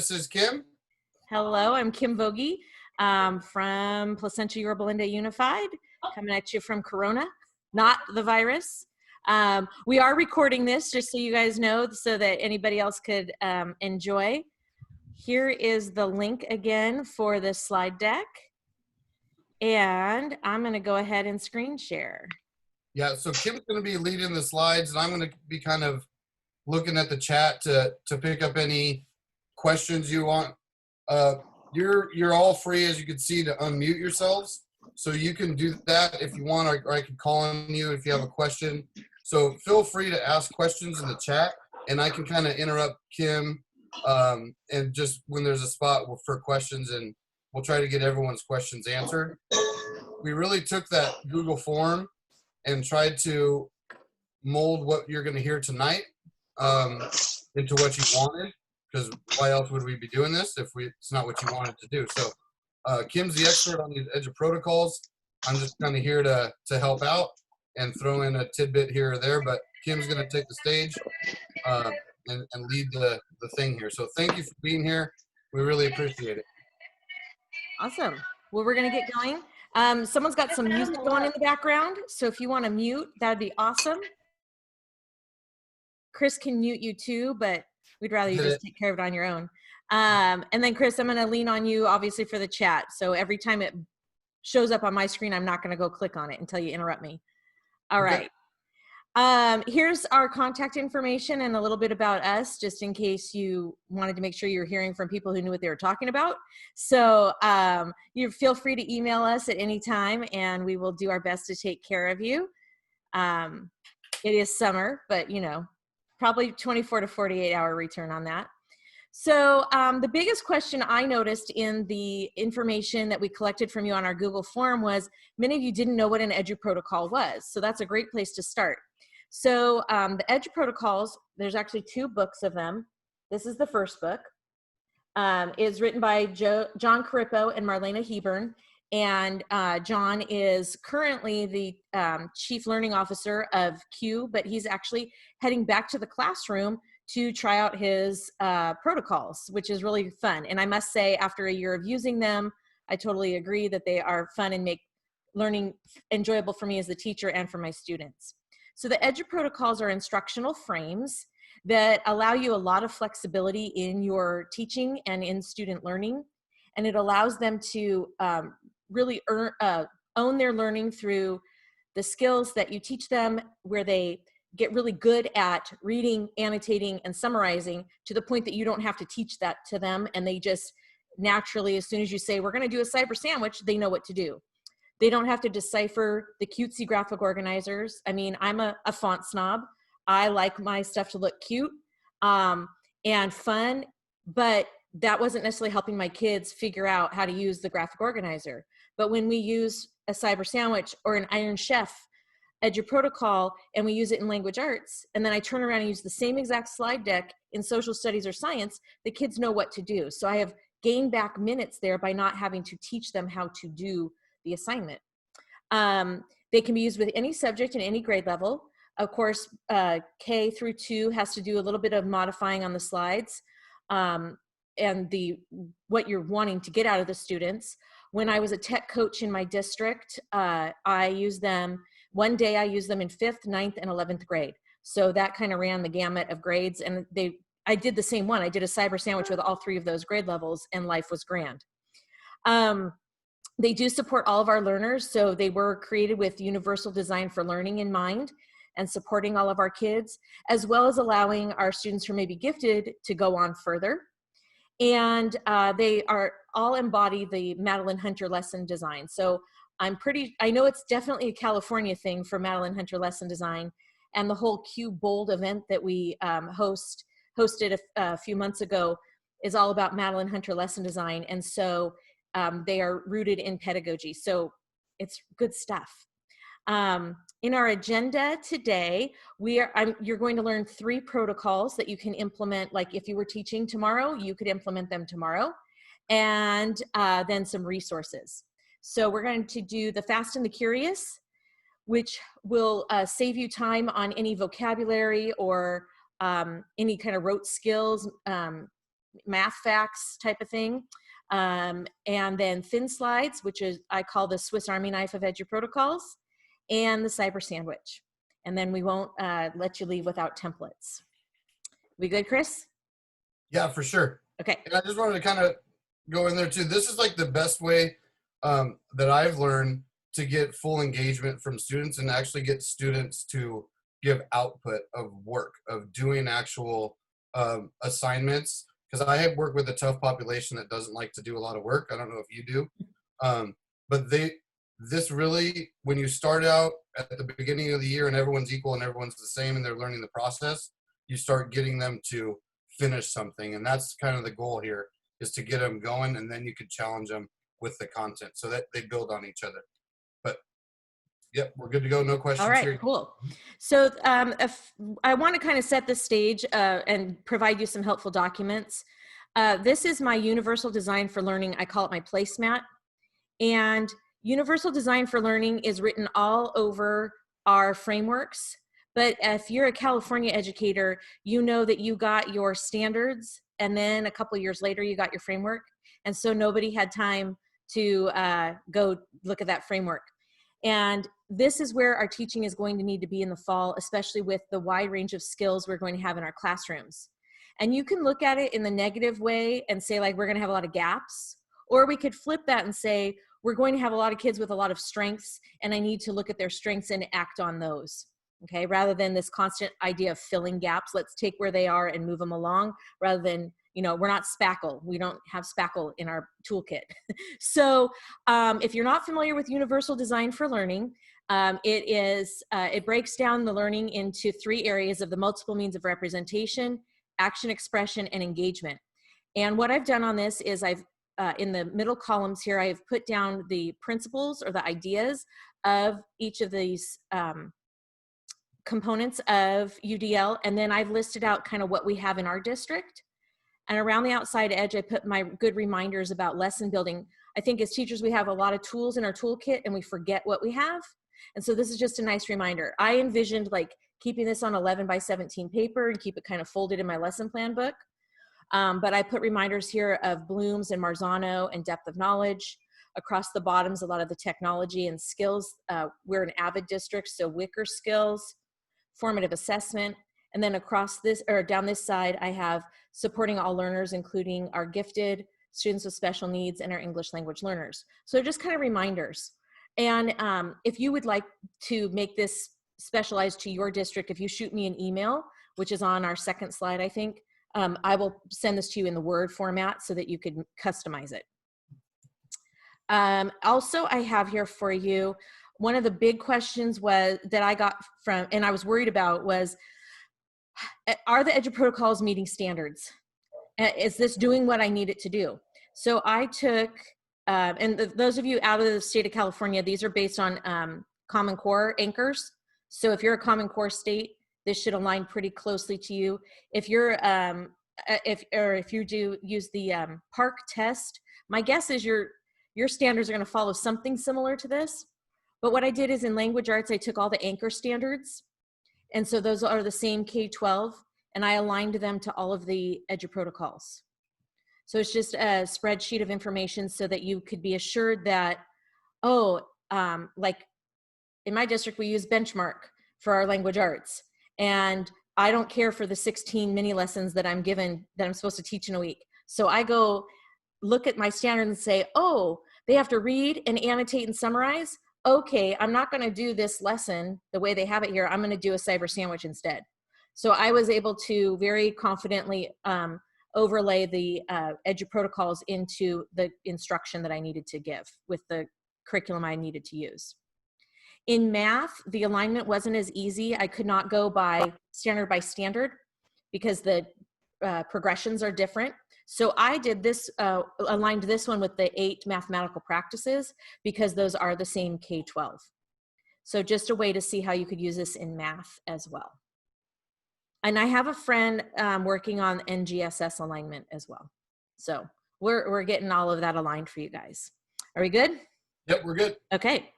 this is Kim. Hello, I'm Kim Voge from Placentia Yorba Linda Unified, coming at you from Corona, not the virus. We are recording this just so you guys know, so that anybody else could enjoy. Here is the link again for this slide deck. And I'm going to go ahead and screen share. Yeah, so Kim's going to be leading the slides, and I'm going to be kind of looking at the chat to pick up any questions you want. You're all free, as you can see, to unmute yourselves. So you can do that if you want, or I can call on you if you have a question. So feel free to ask questions in the chat, and I can kind of interrupt Kim and just when there's a spot for questions, and we'll try to get everyone's questions answered. We really took that Google form and tried to mold what you're going to hear tonight into what you wanted, because why else would we be doing this if it's not what you wanted to do? So Kim's the expert on these EduProtocols. I'm just kind of here to help out and throw in a tidbit here or there, but Kim's going to take the stage and lead the thing here. So thank you for being here. We really appreciate it. Awesome. Well, we're going to get going. Someone's got some music going in the background, so if you want to mute, that'd be awesome. Chris can mute you too, but we'd rather you just take care of it on your own. And then Chris, I'm going to lean on you obviously for the chat. So every time it shows up on my screen, I'm not going to go click on it until you interrupt me. All right. Here's our contact information and a little bit about us, just in case you wanted to make sure you're hearing from people who knew what they were talking about. So you feel free to email us at any time, and we will do our best to take care of you. It is summer, but you know, probably 24 to 48 hour return on that. So the biggest question I noticed in the information that we collected from you on our Google form was many of you didn't know what an EduProtocol was. So that's a great place to start. So the EduProtocols, there's actually 2 books of them. This is the first book. It's written by Jon Corippo and Marlene Heburn. And John is currently the Chief Learning Officer of OCCUE, but he's actually heading back to the classroom to try out his protocols, which is really fun. And I must say, after a year of using them, I totally agree that they are fun and make learning enjoyable for me as the teacher and for my students. So the EduProtocols are instructional frames that allow you a lot of flexibility in your teaching and in student learning. And it allows them to really own their learning through the skills that you teach them, where they get really good at reading, annotating, and summarizing to the point that you don't have to teach that to them. And they just naturally, as soon as you say, we're going to do a cyber sandwich, they know what to do. They don't have to decipher the cutesy graphic organizers. I mean, I'm a font snob. I like my stuff to look cute and fun, but that wasn't necessarily helping my kids figure out how to use the graphic organizer. But when we use a cyber sandwich or an Iron Chef EduProtocol and we use it in language arts, and then I turn around and use the same exact slide deck in social studies or science, the kids know what to do. So I have gained back minutes there by not having to teach them how to do the assignment. They can be used with any subject and any grade level. Of course, K through 2 has to do a little bit of modifying on the slides and what you're wanting to get out of the students. When I was a tech coach in my district, I used them, one day I used them in 5th, 9th, and 11th grade. So that kind of ran the gamut of grades, and I did the same one. I did a cyber sandwich with all 3 of those grade levels, and life was grand. They do support all of our learners, so they were created with universal design for learning in mind and supporting all of our kids, as well as allowing our students who may be gifted to go on further. And they are all embody the Madeline Hunter lesson design. So I know it's definitely a California thing for Madeline Hunter lesson design, and the whole Q Bold event that we hosted a few months ago is all about Madeline Hunter lesson design. And so they are rooted in pedagogy. So it's good stuff. In our agenda today, you're going to learn 3 protocols that you can implement. Like if you were teaching tomorrow, you could implement them tomorrow, and then some resources. So we're going to do the Fast and the Curious, which will save you time on any vocabulary or any kind of rote skills math facts type of thing. And then thin slides, which is I call the Swiss Army knife of EduProtocols, and the cyber sandwich. And then we won't let you leave without templates. We good, Chris? Yeah, for sure. Okay. And I just wanted to kind of go in there too. This is like the best way that I've learned to get full engagement from students and actually get students to give output of work, of doing actual assignments. Because I have worked with a tough population that doesn't like to do a lot of work. I don't know if you do. But this really, when you start out at the beginning of the year and everyone's equal and everyone's the same and they're learning the process, you start getting them to finish something. And that's kind of the goal here, is to get them going, and then you could challenge them with the content so that they build on each other. But yep, we're good to go. No questions. All right, here. cool. So if I want to kind of set the stage and provide you some helpful documents. This is my Universal Design for Learning. I call it my placemat. And Universal Design for Learning is written all over our frameworks. But if you're a California educator, you know that you got your standards, and then a couple of years later, you got your framework. And so nobody had time to go look at that framework. And this is where our teaching is going to need to be in the fall, especially with the wide range of skills we're going to have in our classrooms. And you can look at it in the negative way and say, like, we're going to have a lot of gaps. Or we could flip that and say, we're going to have a lot of kids with a lot of strengths, and I need to look at their strengths and act on those. Okay, rather than this constant idea of filling gaps, let's take where they are and move them along, rather than, you know, we're not spackle. We don't have spackle in our toolkit. So if you're not familiar with Universal Design for Learning, it breaks down the learning into 3 areas of the multiple means of representation, action, expression, and engagement. And what I've done on this is I've, in the middle columns here, I've put down the principles or the ideas of each of these components of UDL, and then I've listed out kind of what we have in our district. And around the outside edge, I put my good reminders about lesson building. I think as teachers, we have a lot of tools in our toolkit and we forget what we have. And so this is just a nice reminder. I envisioned like keeping this on 11 by 17 paper and keep it kind of folded in my lesson plan book. But I put reminders here of Bloom's and Marzano and depth of knowledge. Across the bottoms, a lot of the technology and skills. We're an AVID district, so Wicker skills, formative assessment. And then across this, or down this side, I have supporting all learners, including our gifted, students with special needs, and our English language learners. So just kind of reminders. And if you would like to make this specialized to your district, if you shoot me an email, which is on our second slide, I think, I will send this to you in the Word format so that you could customize it. Also, I have here for you, one of the big questions was that I got from, and I was worried about, was, are the EduProtocols meeting standards? Is this doing what I need it to do? So I took, and those of you out of the state of California, these are based on Common Core anchors. So if you're a Common Core state, this should align pretty closely to you. If you're, if you do use the PARC test, my guess is your standards are going to follow something similar to this. But what I did is in language arts, I took all the anchor standards. And so those are the same K-12, and I aligned them to all of the EduProtocols. So it's just a spreadsheet of information so that you could be assured that, oh, like in my district, we use Benchmark for our language arts. And I don't care for the 16 mini lessons that I'm given that I'm supposed to teach in a week. So I go look at my standard and say, oh, they have to read and annotate and summarize. Okay, I'm not going to do this lesson the way they have it here. I'm going to do a cyber sandwich instead. So I was able to very confidently overlay the EduProtocols into the instruction that I needed to give with the curriculum I needed to use. In math, the alignment wasn't as easy. I could not go by standard because the progressions are different. So I did this, aligned this one with the 8 mathematical practices because those are the same K-12. So just a way to see how you could use this in math as well. And I have a friend working on NGSS alignment as well. So we're getting all of that aligned for you guys. Are we good? Yep, we're good. Okay.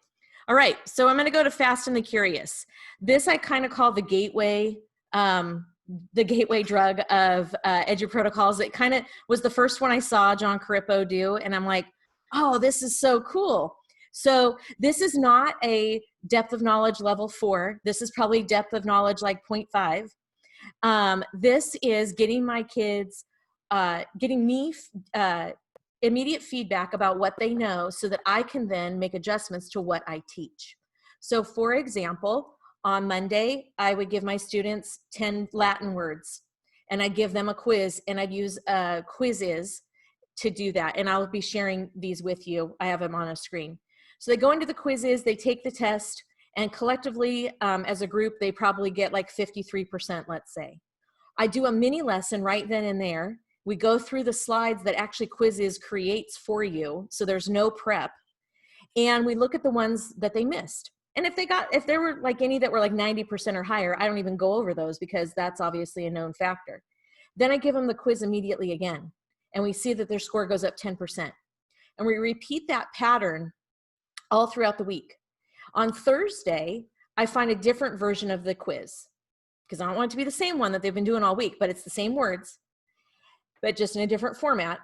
All right. So I'm going to go to Fast and the Curious. This I kind of call the gateway the gateway drug of EduProtocols. It kind of was the first one I saw Jon Corippo do, and I'm like, oh, this is so cool. So this is not a depth of knowledge level 4. This is probably depth of knowledge like 0.5. This is getting my kids, getting me immediate feedback about what they know so that I can then make adjustments to what I teach. So for example, on Monday, I would give my students 10 Latin words, and I'd give them a quiz, and I'd use quizzes to do that. And I'll be sharing these with you. I have them on a screen. So they go into the quizzes, they take the test, and collectively, as a group, they probably get like 53%, let's say. I do a mini lesson right then and there. We go through the slides that actually quizzes creates for you, so there's no prep. And we look at the ones that they missed. And if there were like any that were like 90% or higher, I don't even go over those because that's obviously a known factor. Then I give them the quiz immediately again, and we see that their score goes up 10%. And we repeat that pattern all throughout the week. On Thursday, I find a different version of the quiz because I don't want it to be the same one that they've been doing all week, but it's the same words, but just in a different format.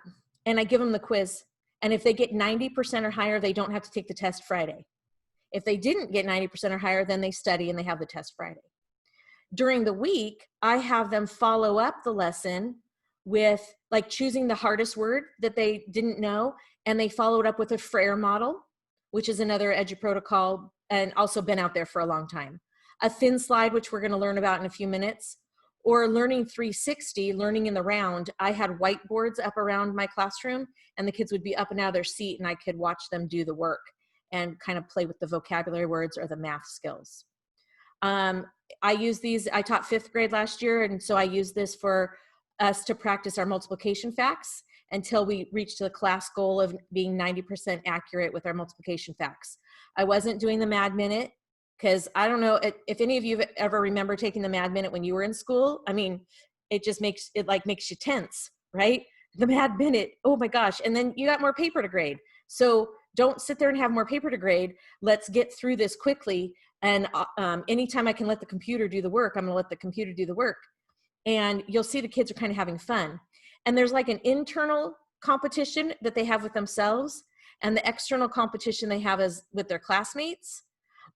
And I give them the quiz. And if they get 90% or higher, they don't have to take the test Friday. If they didn't get 90% or higher, then they study and they have the test Friday. During the week, I have them follow up the lesson with like choosing the hardest word that they didn't know. And they follow it up with a Frere model, which is another EduProtocol and also been out there for a long time. A thin slide, which we're going to learn about in a few minutes, or Learning 360, learning in the round. I had whiteboards up around my classroom, and the kids would be up and out of their seat, and I could watch them do the work and kind of play with the vocabulary words or the math skills. I use these, I taught 5th grade last year, and so I use this for us to practice our multiplication facts until we reached the class goal of being 90% accurate with our multiplication facts. I wasn't doing the Mad Minute because I don't know if any of you ever remember taking the Mad Minute when you were in school. I mean, it just makes you tense, right? The Mad Minute, oh my gosh. And then you got more paper to grade. So don't sit there and have more paper to grade. Let's get through this quickly. And anytime I can let the computer do the work, I'm gonna let the computer do the work. And you'll see the kids are kind of having fun. And there's like an internal competition that they have with themselves, and the external competition they have is with their classmates.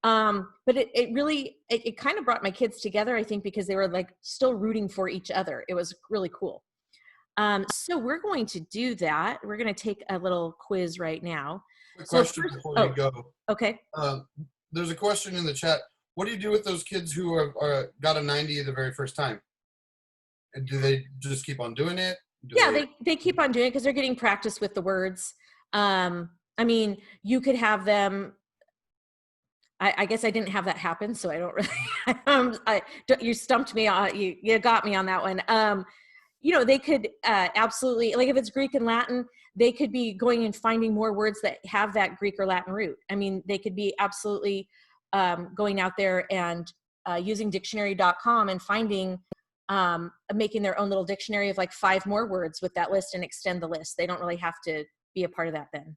But it kind of brought my kids together, I think, because they were like still rooting for each other. It was really cool. So we're going to do that. We're going to take a little quiz right now. Quick question before you go. Okay. There's a question in the chat. What do you do with those kids who are got a 90 the very first time? And do they just keep on doing it? They keep on doing it because they're getting practice with the words. I mean, you could have them. I guess I didn't have that happen, so I don't really. You stumped me. You got me on that one. You know, they could absolutely, like if it's Greek and Latin, they could be going and finding more words that have that Greek or Latin root. I mean, they could be absolutely going out there and using dictionary.com and finding, making their own little dictionary of like 5 more words with that list and extend the list. They don't really have to be a part of that then.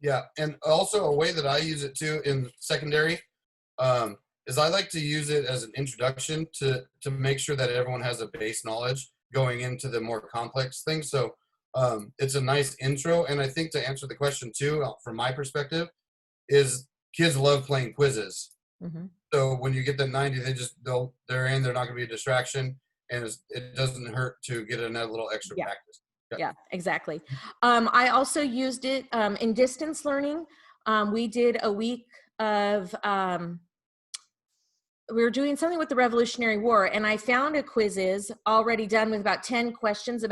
Yeah, and also a way that I use it too in secondary is I like to use it as an introduction to make sure that everyone has a base knowledge going into the more complex things. So it's a nice intro. And I think to answer the question too, from my perspective, is kids love playing quizzes. Mm-hmm. So when you get the 90, they're in, they're not going to be a distraction, and it doesn't hurt to get another little extra practice. Yeah, exactly. I also used it in distance learning. We did a week of, we were doing something with the Revolutionary War, and I found a quizzes already done with about 10 questions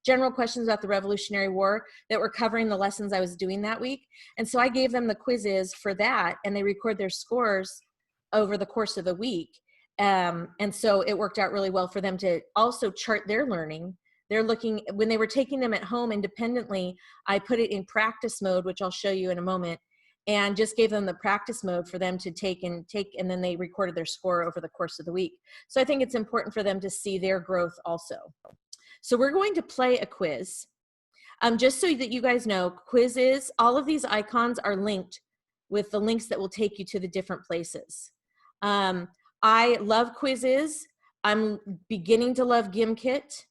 general questions about the Revolutionary War that were covering the lessons I was doing that week. And so I gave them the quizzes for that, and they record their scores over the course of the week. And so it worked out really well for them to also chart their learning. They're looking, when they were taking them at home independently, I put it in practice mode, which I'll show you in a moment, and just gave them the practice mode for them to take, and then they recorded their score over the course of the week. So I think it's important for them to see their growth also. So we're going to play a quiz. Just so that you guys know, quizzes, all of these icons are linked with the links that will take you to the different places. I love quizzes. I'm beginning to love Gimkit.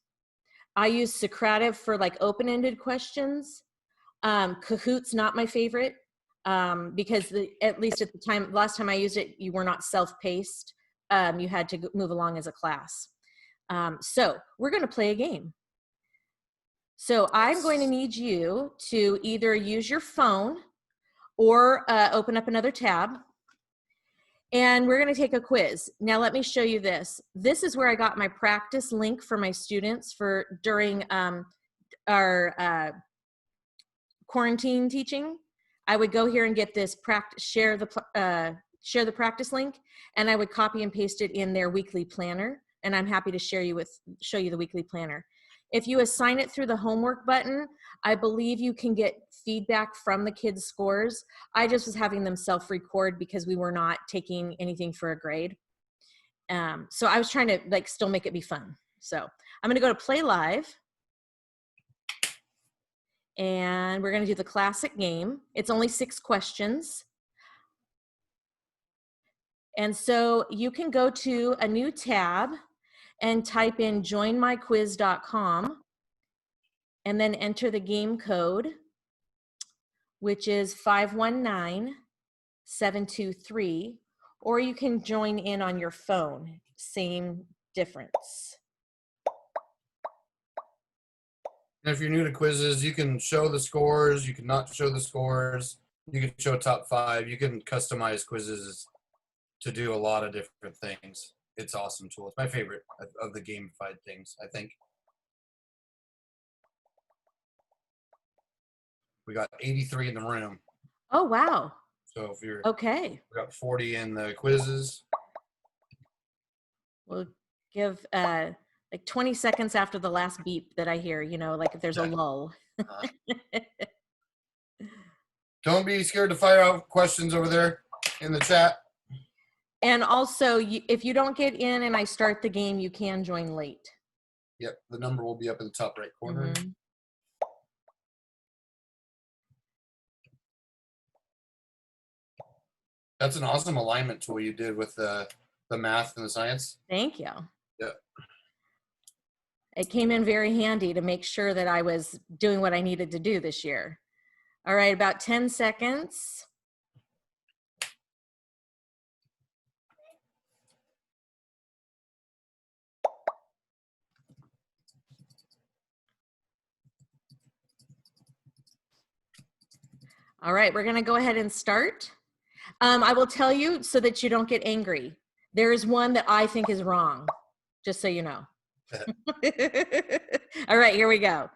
I use Socrative for like open-ended questions. Kahoot's not my favorite because at least at the time, last time I used it, you were not self-paced. You had to move along as a class. So we're going to play a game. So I'm going to need you to either use your phone or open up another tab. And we're going to take a quiz. Now, let me show you this. This is where I got my practice link for my students for during our quarantine teaching. I would go here and get this practice, share the practice link, and I would copy and paste it in their weekly planner. And I'm happy to show you the weekly planner. If you assign it through the homework button, I believe you can get feedback from the kids' scores. I just was having them self-record because we were not taking anything for a grade. So I was trying to like still make it be fun. So I'm gonna go to Play Live. And we're gonna do the classic game. It's only 6 questions. And so you can go to a new tab and type in joinmyquiz.com and then enter the game code, which is 519723, or you can join in on your phone, same difference. And if you're new to quizzes, you can show the scores, you can not show the scores, you can show top 5, you can customize quizzes to do a lot of different things. It's an awesome tool. It's my favorite of the gamified things, I think. We got 83 in the room. Oh, wow. So if you're okay, we got 40 in the quizzes. We'll give like 20 seconds after the last beep that I hear, you know, like if there's a lull. Don't be scared to fire out questions over there in the chat. And also, if you don't get in and I start the game, you can join late. Yep, the number will be up in the top right corner. Mm-hmm. That's an awesome alignment tool you did with the math and the science. Thank you. Yeah. It came in very handy to make sure that I was doing what I needed to do this year. All right, about 10 seconds. All right, we're gonna go ahead and start. I will tell you so that you don't get angry. There is one that I think is wrong, just so you know. All right, here we go.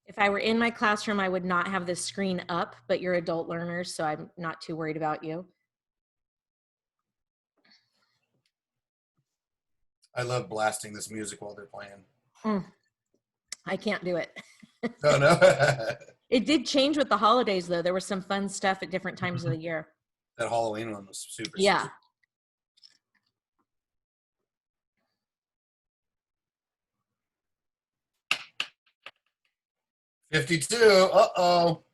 If I were in my classroom, I would not have this screen up, but you're adult learners, so I'm not too worried about you. I love blasting this music while they're playing. I can't do it. Oh, no. It did change with the holidays, though. There was some fun stuff at different times of the year. That Halloween one was super. Yeah. Super. 52. Uh-oh.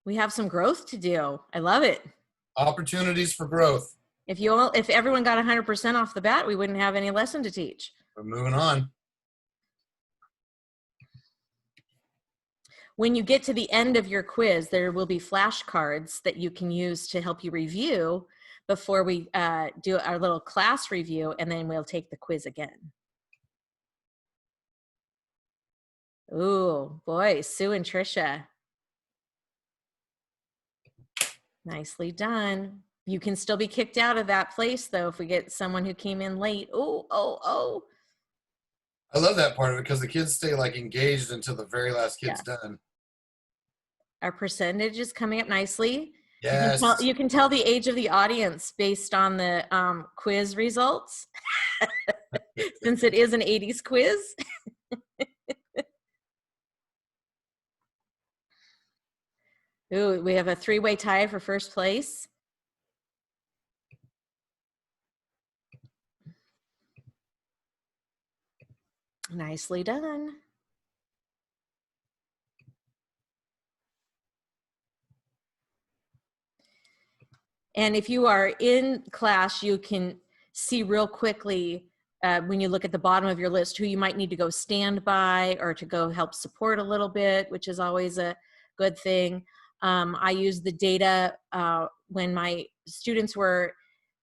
We have some growth to do. I love it. Opportunities for growth. If everyone got 100% off the bat, we wouldn't have any lesson to teach. We're moving on. When you get to the end of your quiz, there will be flashcards that you can use to help you review before we do our little class review, and then we'll take the quiz again. Ooh, boy, Sue and Trisha. Nicely done. You can still be kicked out of that place, though, if we get someone who came in late. Oh. I love that part of it because the kids stay like engaged until the very last kid's done. Our percentage is coming up nicely. Yes. You can tell the age of the audience based on the quiz results, since it is an 80s quiz. Ooh, we have a 3-way tie for first place. Nicely done. And if you are in class, you can see real quickly when you look at the bottom of your list who you might need to go stand by or to go help support a little bit, which is always a good thing. I use the data when my students were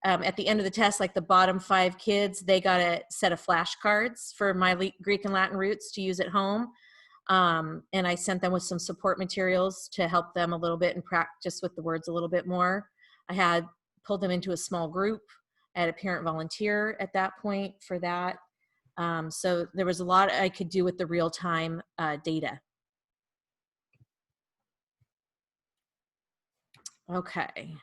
at the end of the test, like the bottom 5 kids, they got a set of flashcards for my Greek and Latin roots to use at home. And I sent them with some support materials to help them a little bit and practice with the words a little bit more. I had pulled them into a small group. I had a parent volunteer at that point for that. So there was a lot I could do with the real-time data. Okay.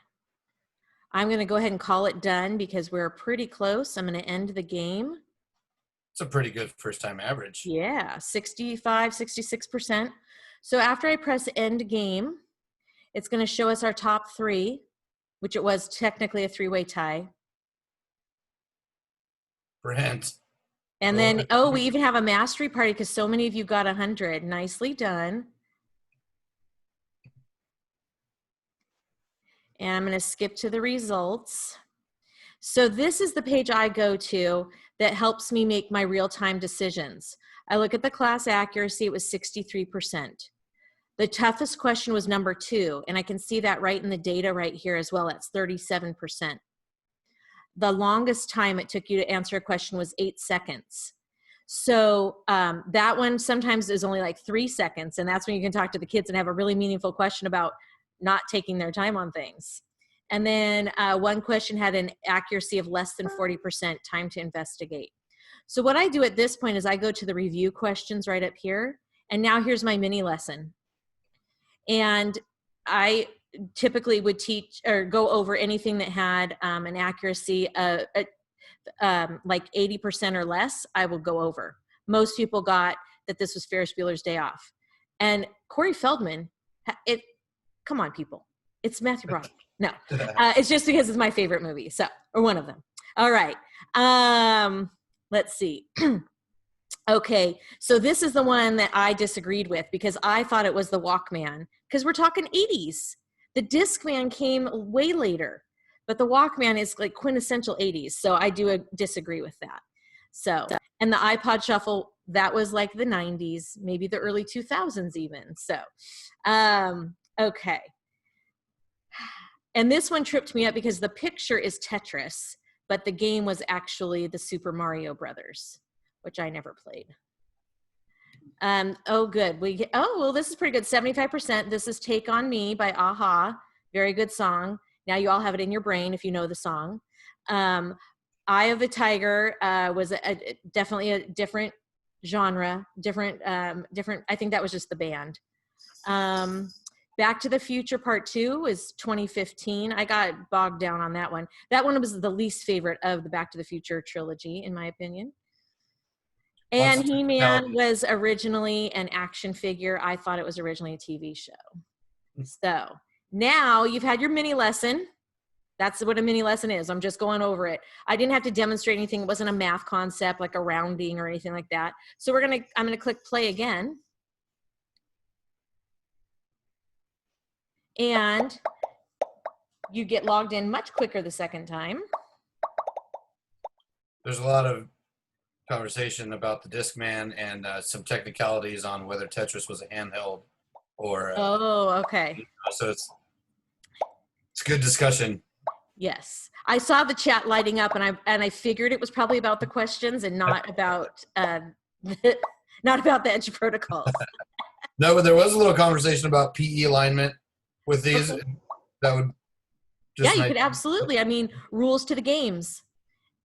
I'm going to go ahead and call it done because we're pretty close. I'm going to end the game. It's a pretty good first-time average. Yeah, 65, 66%. So after I press end game, it's going to show us our top 3, which it was technically a 3-way tie. Brent. And then, we even have a mastery party because so many of you got 100. Nicely done. And I'm going to skip to the results. So this is the page I go to that helps me make my real-time decisions. I look at the class accuracy, it was 63%. The toughest question was number 2, and I can see that right in the data right here as well. That's 37%. The longest time it took you to answer a question was 8 seconds. So that one sometimes is only like 3 seconds, and that's when you can talk to the kids and have a really meaningful question about not taking their time on things. And then one question had an accuracy of less than 40% time to investigate. So what I do at this point is I go to the review questions right up here, and now here's my mini lesson. And I typically would teach or go over anything that had an accuracy like 80% or less, I will go over. Most people got that this was Ferris Bueller's Day Off. And Corey Feldman, come on, people. It's Matthew Broderick. No, it's just because it's my favorite movie, so, or one of them. All right, let's see. Okay, so this is the one that I disagreed with because I thought it was the Walkman, because we're talking 80s. The Discman came way later, but the Walkman is like quintessential 80s, so I do disagree with that. So, and the iPod Shuffle, that was like the 90s, maybe the early 2000s even. So, okay. And this one tripped me up because the picture is Tetris, but the game was actually the Super Mario Brothers, which I never played. Oh, good. Well, this is pretty good. 75%. This is Take On Me by Aha. Very good song. Now you all have it in your brain if you know the song. Eye of the Tiger was definitely a different genre, different. I think that was just the band. Back to the Future Part 2 is 2015. I got bogged down on that one. That one was the least favorite of the Back to the Future trilogy, in my opinion. And He-Man was originally an action figure. I thought it was originally a TV show. So now you've had your mini lesson. That's what a mini lesson is. I'm just going over it. I didn't have to demonstrate anything. It wasn't a math concept like a rounding or anything like that. So I'm gonna click play again. And you get logged in much quicker the second time. There's a lot of conversation about the Discman and some technicalities on whether Tetris was a handheld or. Okay. So it's good discussion. Yes, I saw the chat lighting up, and I figured it was probably about the questions and not about not about the EduProtocols. No, but there was a little conversation about PE alignment with these. Okay. That would. Just you could absolutely. I mean, rules to the games.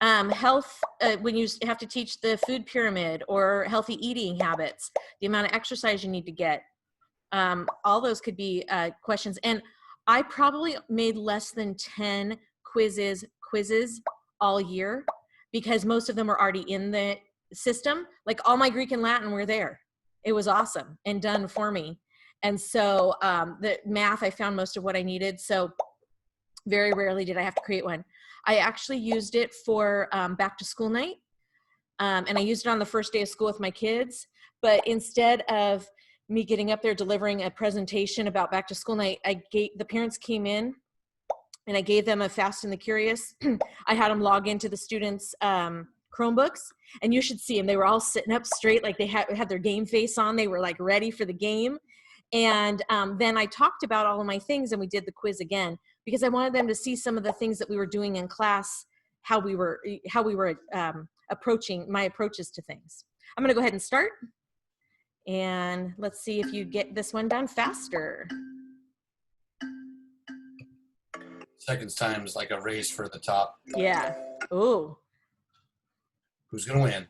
Health, when you have to teach the food pyramid or healthy eating habits, the amount of exercise you need to get, all those could be questions. And I probably made less than 10 quizzes all year because most of them are already in the system. Like all my Greek and Latin were there. It was awesome and done for me. And so the math, I found most of what I needed. So very rarely did I have to create one. I actually used it for back to school night. And I used it on the first day of school with my kids. But instead of me getting up there delivering a presentation about back to school, and the parents came in and I gave them a Fast and the Curious. I had them log into the students' Chromebooks, and you should see them. They were all sitting up straight, like they had their game face on. They were like ready for the game. And then I talked about all of my things, and we did the quiz again because I wanted them to see some of the things that we were doing in class, how we were approaching my approaches to things. I'm going to go ahead and start, and let's see if you get this one done faster. Seconds time is like a race for the top. Yeah. Ooh. Who's going to win?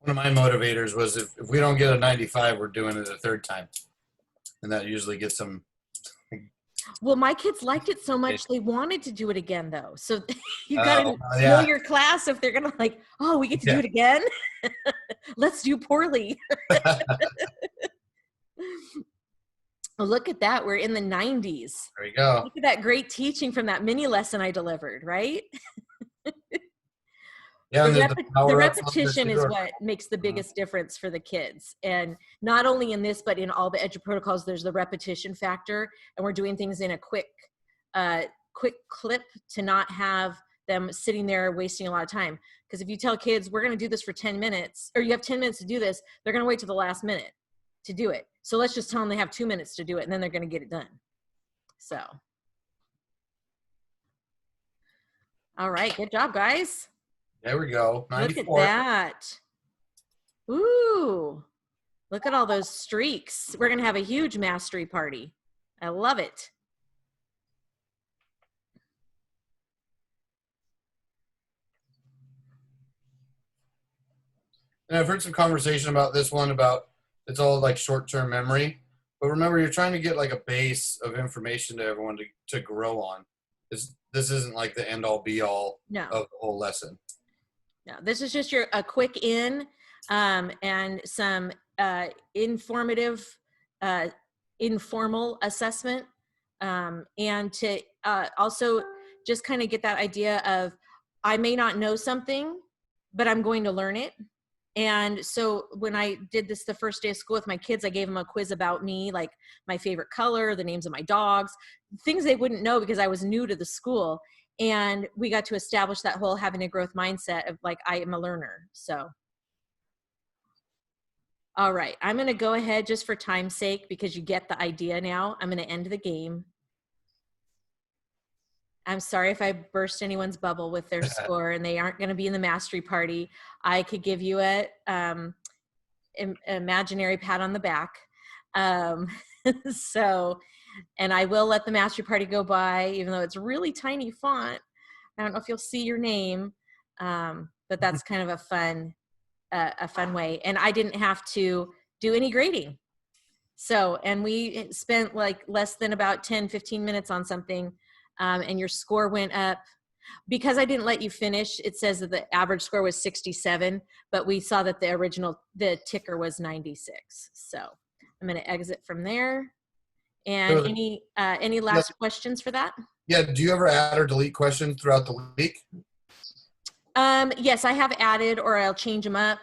One of my motivators was if we don't get a 95, we're doing it a third time. And that usually gets them. Well, my kids liked it so much, they wanted to do it again, though. So you got to know your class if they're going to like, oh, we get to do it again? Let's do poorly. Well, look at that. We're in the 90s. There you go. Look at that great teaching from that mini lesson I delivered, right? Yeah, the repetition is what makes the biggest difference for the kids. And not only in this, but in all the EduProtocols, there's the repetition factor. And we're doing things in a quick clip to not have them sitting there wasting a lot of time. Because if you tell kids, we're going to do this for 10 minutes, or you have 10 minutes to do this, they're going to wait to the last minute to do it. So let's just tell them they have 2 minutes to do it, and then they're going to get it done. So. All right. Good job, guys. There we go. 94. Look at that. Ooh. Look at all those streaks. We're going to have a huge mastery party. I love it. And I've heard some conversation about this one about it's all like short-term memory. But remember, you're trying to get like a base of information to everyone to grow on. This isn't like the end-all be-all of the whole lesson. No, this is just a quick in and some informative, informal assessment, and to also just kind of get that idea of I may not know something, but I'm going to learn it. And so when I did this the first day of school with my kids, I gave them a quiz about me, like my favorite color, the names of my dogs, things they wouldn't know because I was new to the school. And we got to establish that whole having a growth mindset of like, I am a learner. So, all right, I'm going to go ahead just for time's sake, because you get the idea now. I'm going to end the game. I'm sorry if I burst anyone's bubble with their score and they aren't going to be in the mastery party. I could give you a imaginary pat on the back. So, and I will let the mastery party go by, even though it's really tiny font. I don't know if you'll see your name, but that's kind of a fun way. And I didn't have to do any grading. So, and we spent like less than about 10, 15 minutes on something, and your score went up. Because I didn't let you finish, it says that the average score was 67, but we saw that the ticker was 96. So I'm going to exit from there. And any last questions for that? Yeah. Do you ever add or delete questions throughout the week? Yes, I have added, or I'll change them up.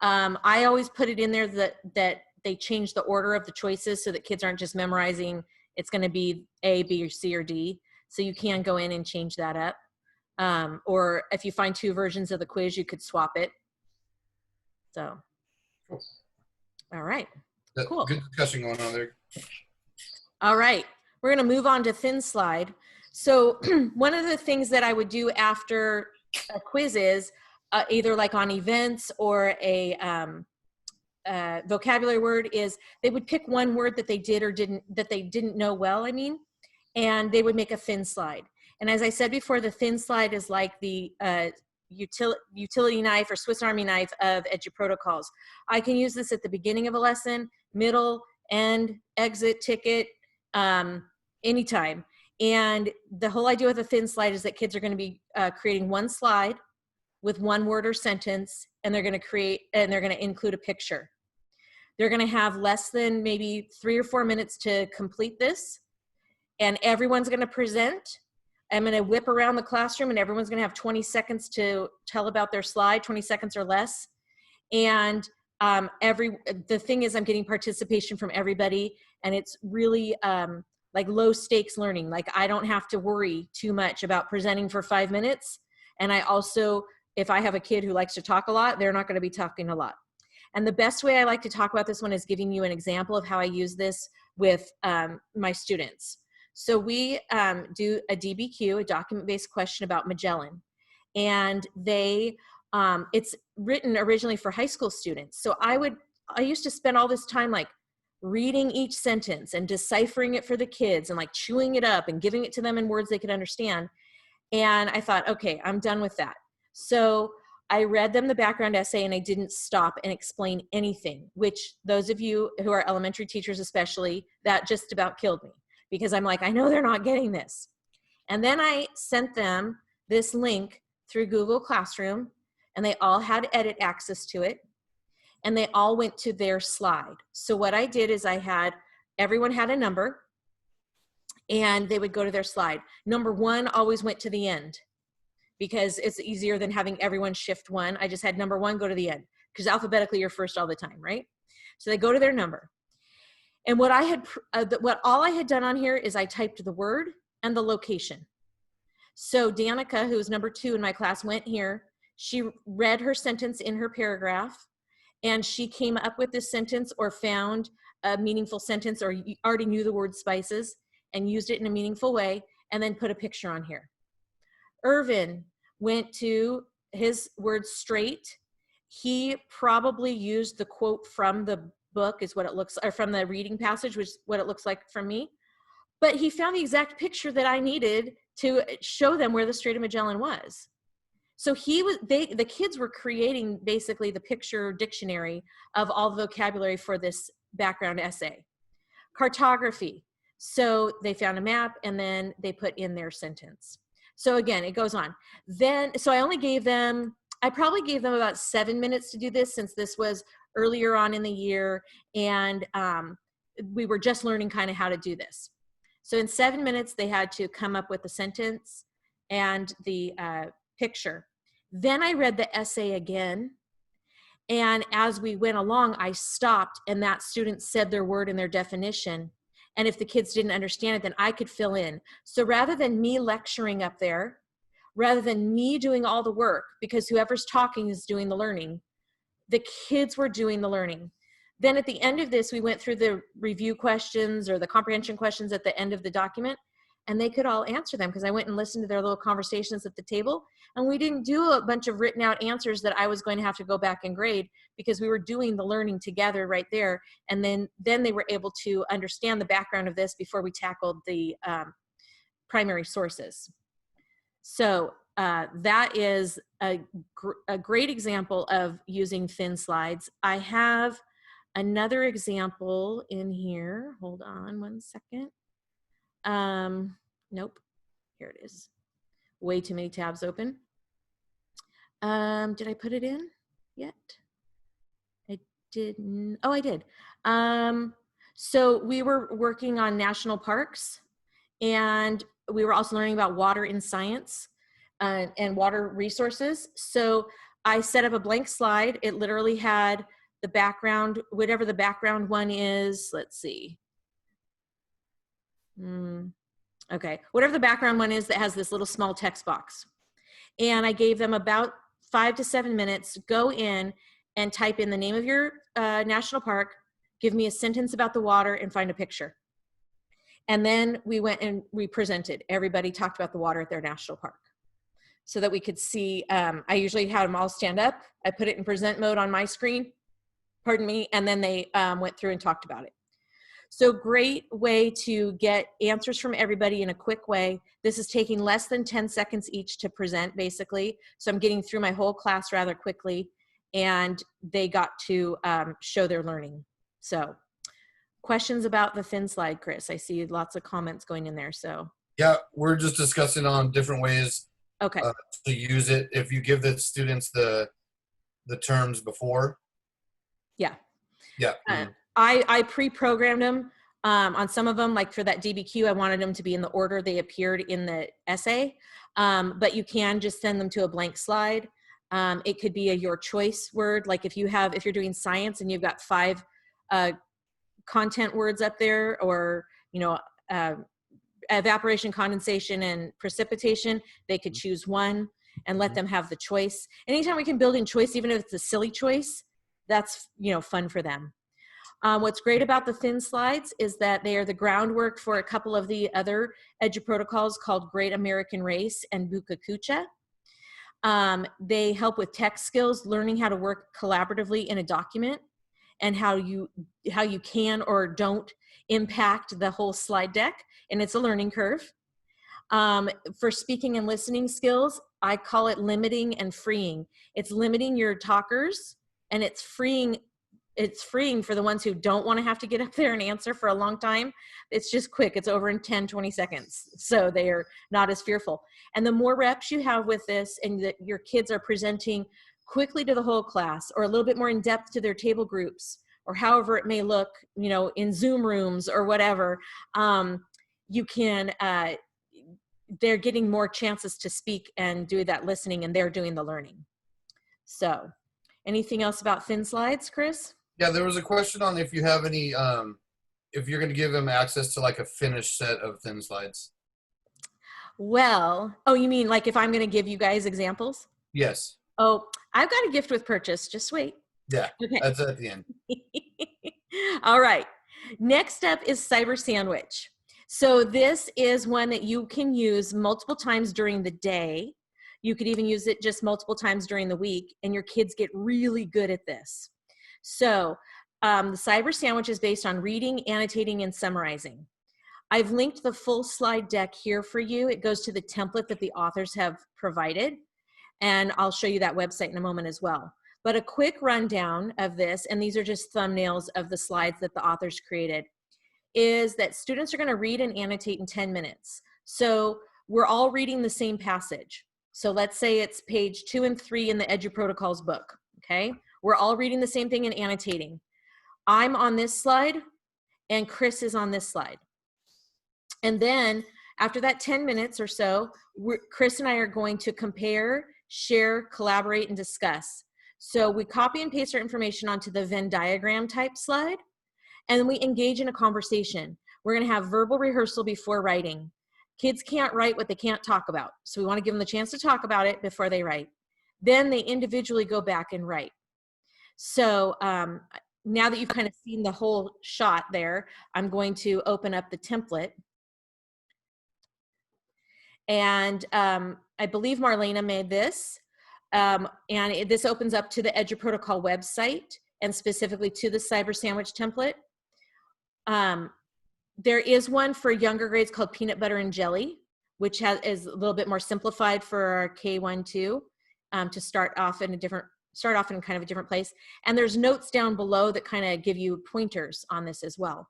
I always put it in there that they change the order of the choices so that kids aren't just memorizing. It's going to be A, B, or C, or D. So you can go in and change that up. Or if you find two versions of the quiz, you could swap it. So, cool. All right. Cool. Good discussion going on there. All right. We're going to move on to thin slide. So one of the things that I would do after a quiz is either like on events or a vocabulary word is they would pick one word that they did or didn't know well, and they would make a thin slide. And as I said before, the thin slide is like the utility knife or Swiss Army knife of EduProtocols. I can use this at the beginning of a lesson, middle, end, exit, ticket, anytime. And the whole idea with a thin slide is that kids are going to be creating one slide with one word or sentence, and they're going to include a picture. They're going to have less than maybe 3 or 4 minutes to complete this. And everyone's going to present. I'm going to whip around the classroom and everyone's going to have 20 seconds to tell about their slide, 20 seconds or less. And the thing is, I'm getting participation from everybody, and it's really like low stakes learning. Like I don't have to worry too much about presenting for 5 minutes. And I also, if I have a kid who likes to talk a lot, they're not going to be talking a lot. And the best way I like to talk about this one is giving you an example of how I use this with my students. So we do a DBQ, a document-based question about Magellan. And it's written originally for high school students. So I used to spend all this time like reading each sentence and deciphering it for the kids and like chewing it up and giving it to them in words they could understand. And I thought, okay, I'm done with that. So I read them the background essay and I didn't stop and explain anything, which those of you who are elementary teachers especially, that just about killed me, because I'm like, I know they're not getting this. And then I sent them this link through Google Classroom, and they all had edit access to it, and they all went to their slide. So what I did is everyone had a number, and they would go to their slide. Number 1 always went to the end, because it's easier than having everyone shift 1. I just had number 1 go to the end, because alphabetically you're first all the time, right? So they go to their number. And what all I had done on here is I typed the word and the location. So Danica, who's number 2 in my class, went here. She read her sentence in her paragraph, and she came up with this sentence or found a meaningful sentence, or already knew the word spices and used it in a meaningful way, and then put a picture on here. Irvin went to his word straight. He probably used the quote from the book, is what it looks, or from the reading passage, which is what it looks like from me. But he found the exact picture that I needed to show them where the Strait of Magellan was. So the kids were creating basically the picture dictionary of all the vocabulary for this background essay. Cartography. So they found a map and then they put in their sentence. So again, it goes on. So I probably gave them about 7 minutes to do this, since this was earlier on in the year, and we were just learning kind of how to do this. So in 7 minutes, they had to come up with the sentence and the picture. Then I read the essay again, and as we went along, I stopped, and that student said their word and their definition. And if the kids didn't understand it, then I could fill in. So rather than me lecturing up there, rather than me doing all the work, because whoever's talking is doing the learning, the kids were doing the learning. Then at the end of this, we went through the review questions or the comprehension questions at the end of the document, and they could all answer them, because I went and listened to their little conversations at the table, and we didn't do a bunch of written out answers that I was going to have to go back and grade, because we were doing the learning together right there. And then they were able to understand the background of this before we tackled the primary sources. So that is a great example of using thin slides. I have another example in here. Hold on 1 second. Nope, here it is. Way too many tabs open. Did I put it in yet? I didn't. Oh, I did. So we were working on national parks, and we were also learning about water in science and water resources. So I set up a blank slide. It literally had the background, whatever the background one is. Let's see. Okay, whatever the background one is that has this little small text box. And I gave them about 5 to 7 minutes. Go in and type in the name of your national park, give me a sentence about the water, and find a picture. And then we went and we presented. Everybody talked about the water at their national park, so that we could see. I usually had them all stand up. I put it in present mode on my screen, pardon me, and then they went through and talked about it. So great way to get answers from everybody in a quick way. This is taking less than 10 seconds each to present, basically. So I'm getting through my whole class rather quickly, and they got to show their learning. So questions about the thin slide, Chris? I see lots of comments going in there, so. Yeah, we're just discussing on different ways Okay. To use it. If you give the students the terms before. Yeah. Yeah. I pre-programmed them on some of them, like for that DBQ, I wanted them to be in the order they appeared in the essay. But you can just send them to a blank slide. It could be a your choice word. Like if you're doing science and you've got 5 content words up there, or, evaporation, condensation, and precipitation, they could choose one and let them have the choice. Anytime we can build in choice, even if it's a silly choice, that's, fun for them. What's great about the thin slides is that they are the groundwork for a couple of the other EduProtocols called Great American Race and Bukakucha. They help with tech skills, learning how to work collaboratively in a document, and how you can or don't impact the whole slide deck. And it's a learning curve. For speaking and listening skills, I call it limiting and freeing. It's limiting your talkers, and it's freeing for the ones who don't want to have to get up there and answer for a long time. It's just quick. It's over in 10, 20 seconds. So they are not as fearful. And the more reps you have with this, and that your kids are presenting quickly to the whole class, or a little bit more in depth to their table groups, or however it may look, in Zoom rooms or whatever, they're getting more chances to speak and do that listening, and they're doing the learning. So anything else about thin slides, Chris? Yeah, there was a question on if you have any, if you're going to give them access to like a finished set of thin slides. Well, oh, you mean like if I'm going to give you guys examples? Yes. Oh, I've got a gift with purchase. Just wait. Yeah, okay. That's at the end. All right. Next up is Cyber Sandwich. So this is one that you can use multiple times during the day. You could even use it just multiple times during the week, and your kids get really good at this. So the Cyber Sandwich is based on reading, annotating, and summarizing. I've linked the full slide deck here for you. It goes to the template that the authors have provided, and I'll show you that website in a moment as well. But a quick rundown of this, and these are just thumbnails of the slides that the authors created, is that students are going to read and annotate in 10 minutes. So we're all reading the same passage. So let's say it's page 2 and 3 in the EduProtocols book, okay? We're all reading the same thing and annotating. I'm on this slide, and Chris is on this slide. And then after that 10 minutes or so, Chris and I are going to compare, share, collaborate, and discuss. So we copy and paste our information onto the Venn diagram type slide, and we engage in a conversation. We're going to have verbal rehearsal before writing. Kids can't write what they can't talk about. So we want to give them the chance to talk about it before they write. Then they individually go back and write. So now that you've kind of seen the whole shot there, I'm going to open up the template. And I believe Marlene made this. And this opens up to the EduProtocol website, and specifically to the Cyber Sandwich template. There is one for younger grades called Peanut Butter and Jelly, which is a little bit more simplified for our K1-2 to start off in kind of a different place. And there's notes down below that kind of give you pointers on this as well.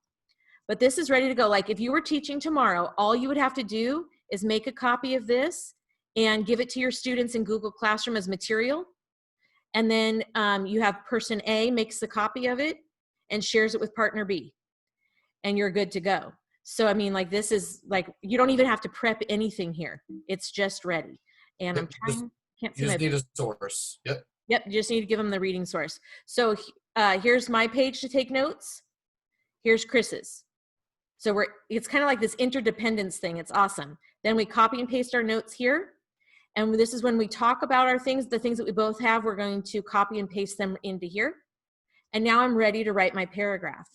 But this is ready to go. Like if you were teaching tomorrow, all you would have to do is make a copy of this and give it to your students in Google Classroom as material. And then you have person A makes the copy of it and shares it with partner B, and you're good to go. So, I mean, like this is like, you don't even have to prep anything here. It's just ready. And I'm trying, can't see you my just need a source. Yep. Yep, you just need to give them the reading source. So here's my page to take notes. Here's Chris's. So it's kind of like this interdependence thing. It's awesome. Then we copy and paste our notes here. And this is when we talk about our things, the things that we both have, we're going to copy and paste them into here. And now I'm ready to write my paragraph.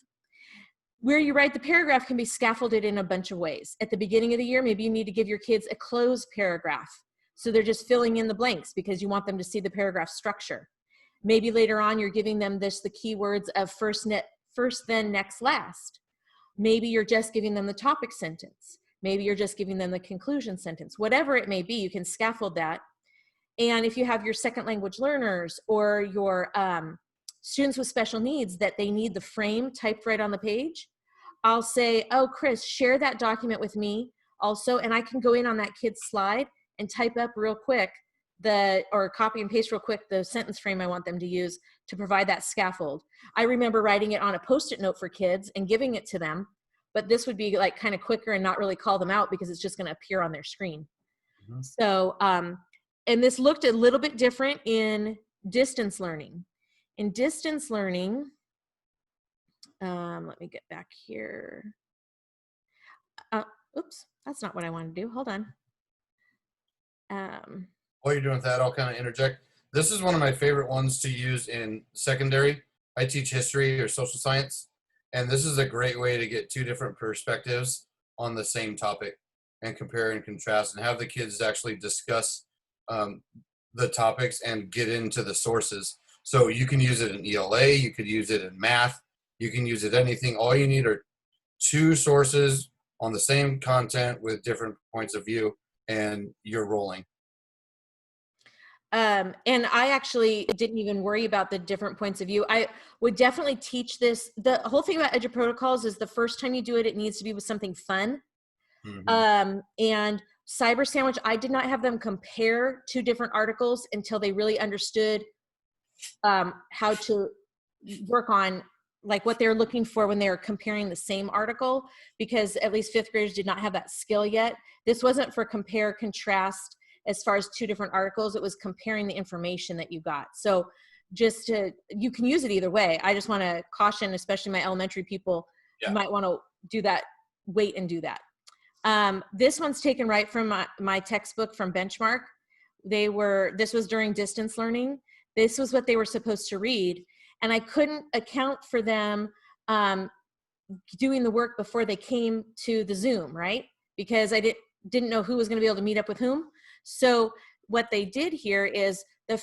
Where you write the paragraph can be scaffolded in a bunch of ways. At the beginning of the year, maybe you need to give your kids a closed paragraph. So they're just filling in the blanks because you want them to see the paragraph structure. Maybe later on, you're giving them the keywords of first, then, next, last. Maybe you're just giving them the topic sentence. Maybe you're just giving them the conclusion sentence. Whatever it may be, you can scaffold that. And if you have your second language learners or your students with special needs that they need the frame typed right on the page, I'll say, oh, Chris, share that document with me also, and I can go in on that kid's slide and type up real quick or copy and paste real quick the sentence frame I want them to use to provide that scaffold. I remember writing it on a Post-it note for kids and giving it to them, but this would be like kind of quicker and not really call them out because it's just going to appear on their screen. Mm-hmm. So, and this looked a little bit different in distance learning. In distance learning, let me get back here. Oops, that's not what I want to do. Hold on. While you're doing that, I'll kind of interject. This is one of my favorite ones to use in secondary. I teach history or social science, and this is a great way to get two different perspectives on the same topic and compare and contrast and have the kids actually discuss the topics and get into the sources. So you can use it in ELA, you could use it in math, you can use it anything. All you need are two sources on the same content with different points of view, and you're rolling. And I actually didn't even worry about the different points of view. I would definitely teach this. The whole thing about EduProtocols is the first time you do it, it needs to be with something fun. Mm-hmm. And Cyber Sandwich, I did not have them compare two different articles until they really understood how to work on like what they're looking for when they're comparing the same article, because at least fifth graders did not have that skill yet. This wasn't for compare, contrast as far as two different articles. It was comparing the information that you got. So just to, you can use it either way. I just want to caution, especially my elementary people, you might want to do that, wait and do that. This one's taken right from my textbook from Benchmark. This was during distance learning. This was what they were supposed to read. And I couldn't account for them doing the work before they came to the Zoom, right? Because I didn't know who was going to be able to meet up with whom. So what they did here is our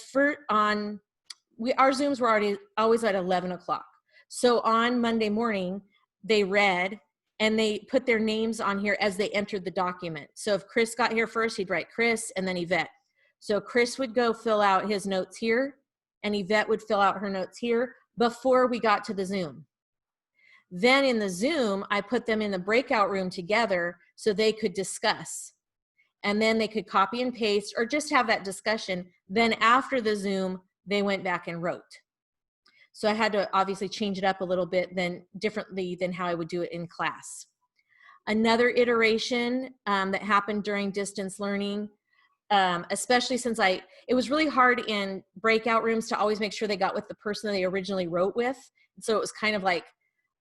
Zooms were always at 11 o'clock. So on Monday morning, they read and they put their names on here as they entered the document. So if Chris got here first, he'd write Chris and then Yvette. So Chris would go fill out his notes here and Yvette would fill out her notes here before we got to the Zoom. Then in the Zoom, I put them in the breakout room together so they could discuss. And then they could copy and paste or just have that discussion. Then after the Zoom, they went back and wrote. So I had to obviously change it up a little bit differently than how I would do it in class. Another iteration that happened during distance learning, especially since it was really hard in breakout rooms to always make sure they got with the person that they originally wrote with. So it was kind of like,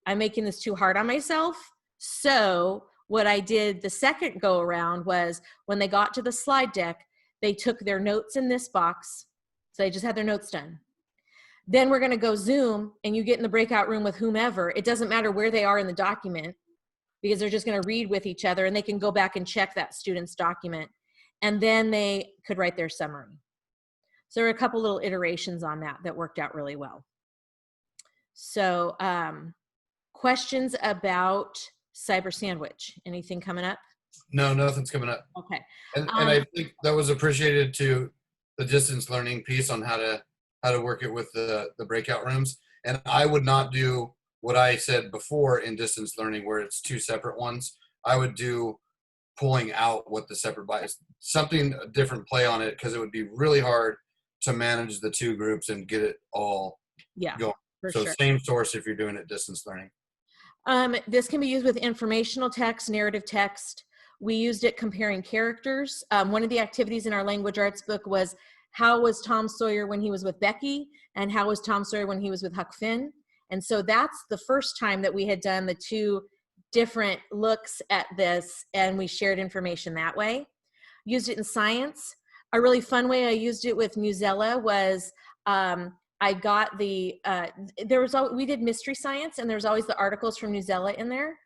I'm making this too hard on myself. So what I did the second go around was when they got to the slide deck, they took their notes in this box. So they just had their notes done. Then we're going to go Zoom and you get in the breakout room with whomever. It doesn't matter where they are in the document because they're just going to read with each other and they can go back and check that student's document. And then they could write their summary. So there were a couple little iterations on that worked out really well. So questions about Cyber Sandwich? Anything coming up? No, nothing's coming up. Okay. And I think that was appreciated to the distance learning piece on how to work it with the breakout rooms. And I would not do what I said before in distance learning where it's two separate ones. I would do pulling out what the separate bias, something different play on it, because it would be really hard to manage the two groups and get it all going. So sure. Same source if you're doing it distance learning. This can be used with informational text, narrative text. We used it comparing characters. One of the activities in our language arts book was how was Tom Sawyer when he was with Becky and how was Tom Sawyer when he was with Huck Finn. And so that's the first time that we had done the two different looks at this and we shared information that way. Used it in science. A really fun way I used it with Newsella was I got we did mystery science and there was always the articles from Newsella in there,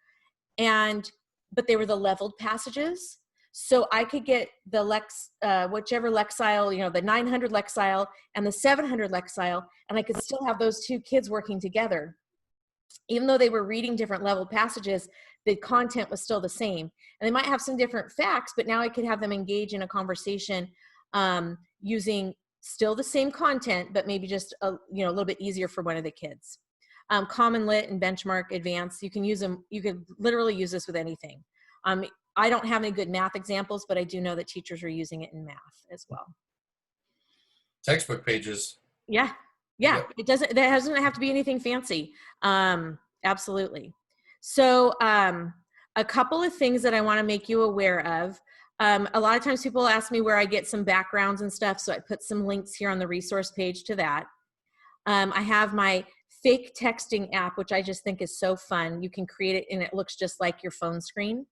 but they were the leveled passages. So I could get the whichever Lexile, the 900 Lexile and the 700 Lexile, and I could still have those two kids working together. Even though they were reading different leveled passages, the content was still the same. And they might have some different facts, but now I could have them engage in a conversation using still the same content, but maybe just a little bit easier for one of the kids. Common Lit and Benchmark Advanced, you can use them. You could literally use this with anything. I don't have any good math examples, but I do know that teachers are using it in math as well. Textbook pages. Yeah. Yeah. It doesn't have to be anything fancy. Absolutely. So, a couple of things that I want to make you aware of. A lot of times people ask me where I get some backgrounds and stuff. So I put some links here on the resource page to that. I have my fake texting app, which I just think is so fun. You can create it and it looks just like your phone screen.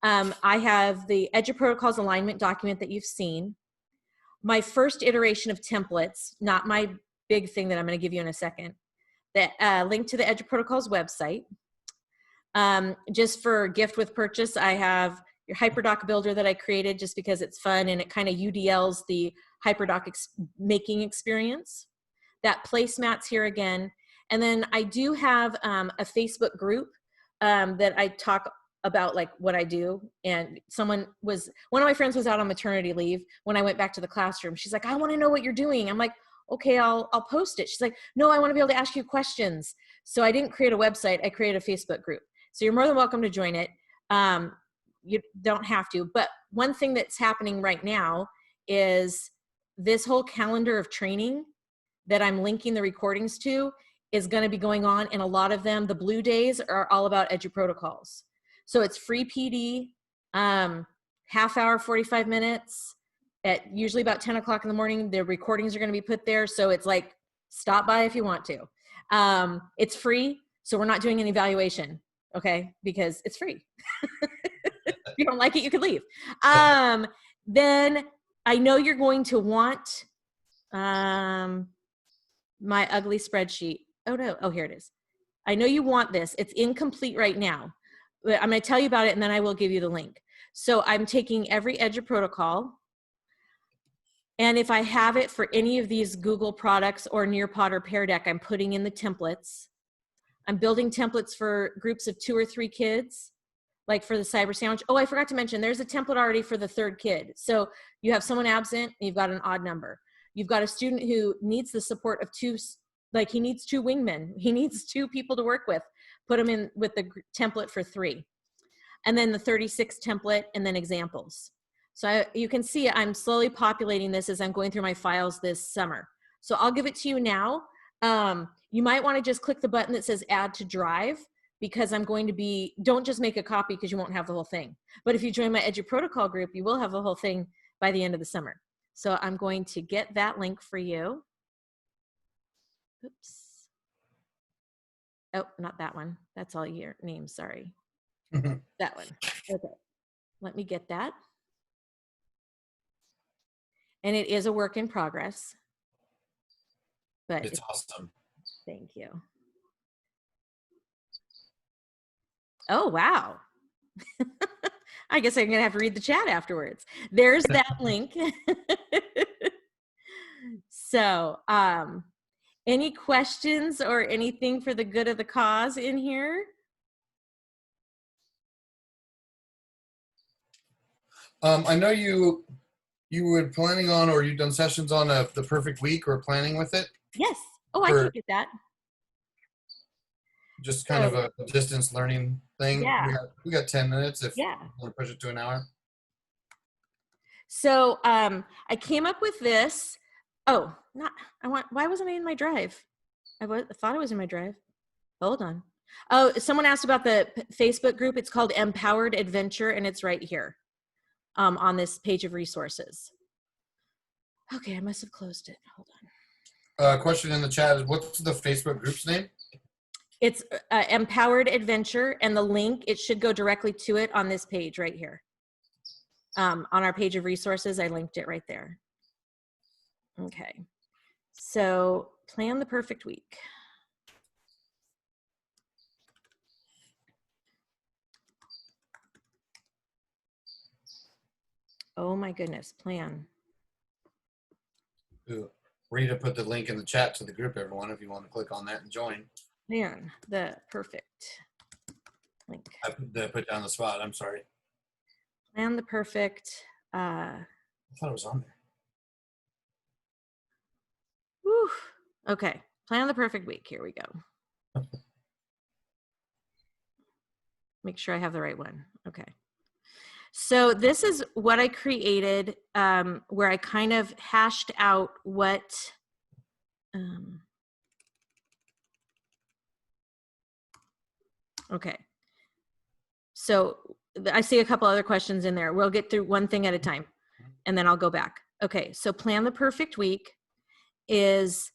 I have the EduProtocols alignment document that you've seen. My first iteration of templates, not my big thing that I'm going to give you in a second, that link to the EduProtocols website. Just for gift with purchase, I have your HyperDoc builder that I created just because it's fun and it kind of UDLs the HyperDoc making experience. That placemat's here again. And then I do have a Facebook group that I talk about like what I do. And one of my friends was out on maternity leave when I went back to the classroom. She's like, I want to know what you're doing. I'm like, okay, I'll post it. She's like, no, I want to be able to ask you questions. So I didn't create a website, I created a Facebook group. So you're more than welcome to join it. You don't have to, but one thing that's happening right now is this whole calendar of training that I'm linking the recordings to is going to be going on, and a lot of them, the blue days, are all about EduProtocols. So it's free PD, half hour, 45 minutes, at usually about 10 o'clock in the morning. The recordings are going to be put there, so it's like, stop by if you want to. It's free, so we're not doing an evaluation, okay, because it's free. If you don't like it, you could leave. Then I know you're going to want my ugly spreadsheet. Oh no, oh, here it is. I know you want this. It's incomplete right now, but I'm going to tell you about it and then I will give you the link. So I'm taking every EduProtocol, and if I have it for any of these Google products or Nearpod or Pear Deck, I'm putting in the templates. I'm building templates for groups of 2 or 3 kids, like for the cyber sandwich. Oh, I forgot to mention, there's a template already for the 3rd kid. So you have someone absent and you've got an odd number. You've got a student who needs the support of 2, like he needs 2 wingmen. He needs 2 people to work with. Put them in with the template for 3. And then the 36 template and then examples. So you can see I'm slowly populating this as I'm going through my files this summer. So I'll give it to you now. You might want to just click the button that says add to drive, because I'm going to be, don't just make a copy because you won't have the whole thing. But if you join my EduProtocol group, you will have the whole thing by the end of the summer. So I'm going to get that link for you. Oops. Oh, not that one. That's all your names, sorry. That one. Okay. Let me get that. And it is a work in progress. But it's awesome. Thank you. Oh, wow. I guess I'm going to have to read the chat afterwards. There's that link. So, any questions or anything for the good of the cause in here? I know you were planning on, or you've done sessions on the perfect week, or planning with it. Yes. Oh, I can get that. Just kind of a distance learning thing. Yeah. We got 10 minutes if you want to push it to an hour. So I came up with this. Oh, why wasn't I in my drive? I thought it was in my drive. Hold on. Oh, someone asked about the Facebook group. It's called Empowered Adventure, and it's right here on this page of resources. Okay, I must have closed it. Hold on. Question in the chat is, what's the Facebook group's name? It's Empowered Adventure, and the link, it should go directly to it on this page right here. On our page of resources, I linked it right there. Okay, so plan the perfect week. Oh my goodness, plan. Ooh, Rita put the link in the chat to the group, everyone, if you want to click on that and join. Plan the perfect link. I put down the spot, I'm sorry. Plan the perfect. I thought it was on there. Whew. Okay, plan the perfect week. Here we go. Make sure I have the right one. Okay. So this is what I created, where I kind of hashed out what, okay. So I see a couple other questions in there. We'll get through one thing at a time and then I'll go back. Okay, so plan the perfect week is,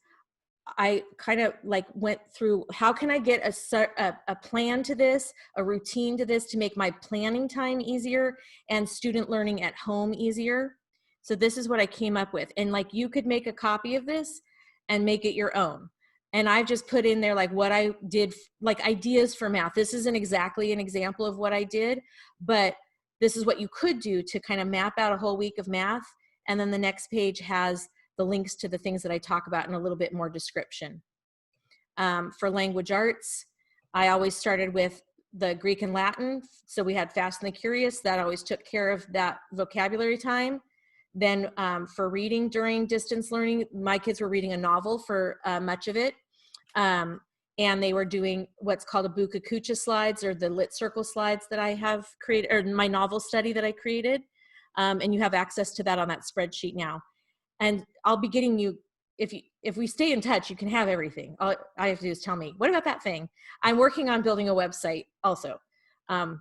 I kind of like went through, how can I get a plan to this, a routine to this, to make my planning time easier and student learning at home easier. So this is what I came up with. And like, you could make a copy of this and make it your own. And I've just put in there like what I did, like ideas for math. This isn't exactly an example of what I did, but this is what you could do to kind of map out a whole week of math. And then the next page has the links to the things that I talk about in a little bit more description. For language arts, I always started with the Greek and Latin. So we had Fast and the Curious. That always took care of that vocabulary time. Then for reading during distance learning, my kids were reading a novel for much of it. And they were doing what's called a OCCUE slides, or the lit circle slides that I have created, or my novel study that I created. And you have access to that on that spreadsheet now. And I'll be getting you, if we stay in touch, you can have everything. All I have to do is tell me, what about that thing? I'm working on building a website also. I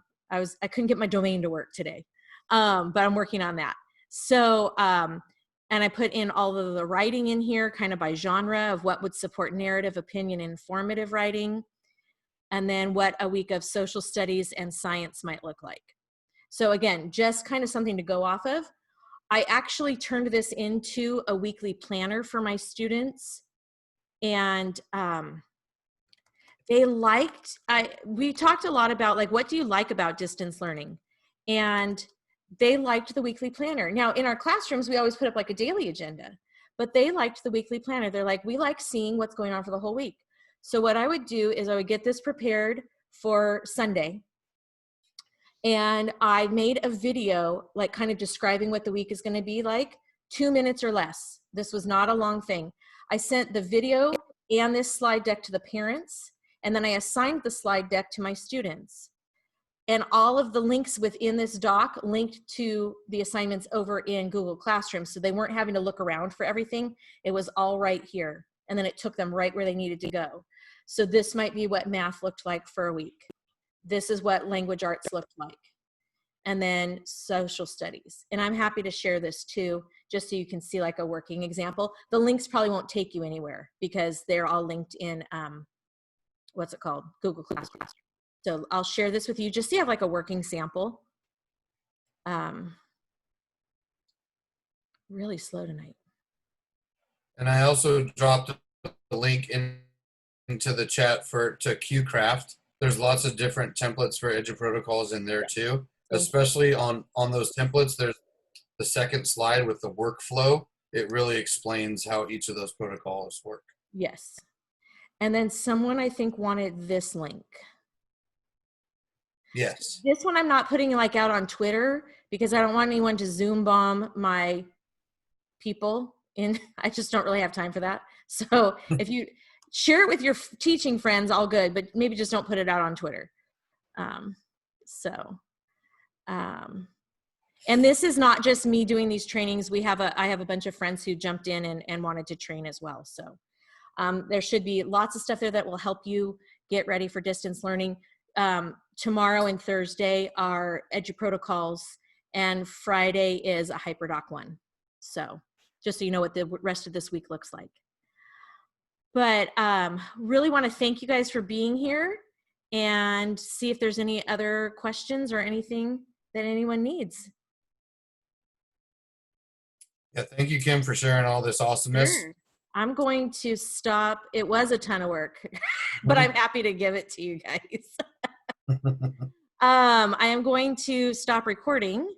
couldn't get my domain to work today, but I'm working on that. So, and I put in all of the writing in here kind of by genre of what would support narrative, opinion, and informative writing. And then what a week of social studies and science might look like. So again, just kind of something to go off of. I actually turned this into a weekly planner for my students, and they liked, we talked a lot about like, what do you like about distance learning? And they liked the weekly planner. Now in our classrooms, we always put up like a daily agenda, but they liked the weekly planner. They're like, we like seeing what's going on for the whole week. So what I would do is I would get this prepared for Sunday. And I made a video, like kind of describing what the week is going to be like, 2 minutes or less. This was not a long thing. I sent the video and this slide deck to the parents, and then I assigned the slide deck to my students. And all of the links within this doc linked to the assignments over in Google Classroom. So they weren't having to look around for everything. It was all right here. And then it took them right where they needed to go. So this might be what math looked like for a week. This is what language arts looked like. And then social studies. And I'm happy to share this too, just so you can see like a working example. The links probably won't take you anywhere because they're all linked in, what's it called? Google Classroom. So I'll share this with you just so you have like a working sample. Really slow tonight. And I also dropped the link into the chat to QCraft. There's lots of different templates for EduProtocols in there too. Especially on those templates, there's the second slide with the workflow. It really explains how each of those protocols work. Yes. And then someone I think wanted this link. Yes. This one I'm not putting like out on Twitter because I don't want anyone to Zoom bomb my people in. I just don't really have time for that. So if you share it with your teaching friends, all good, but maybe just don't put it out on Twitter. And this is not just me doing these trainings. I have a bunch of friends who jumped in and wanted to train as well. So there should be lots of stuff there that will help you get ready for distance learning. Tomorrow and Thursday are EduProtocols, and Friday is a HyperDoc one. So just so you know what the rest of this week looks like. But really want to thank you guys for being here and see if there's any other questions or anything that anyone needs. Yeah, thank you, Kim, for sharing all this awesomeness. Sure. I'm going to stop. It was a ton of work, but I'm happy to give it to you guys. I am going to stop recording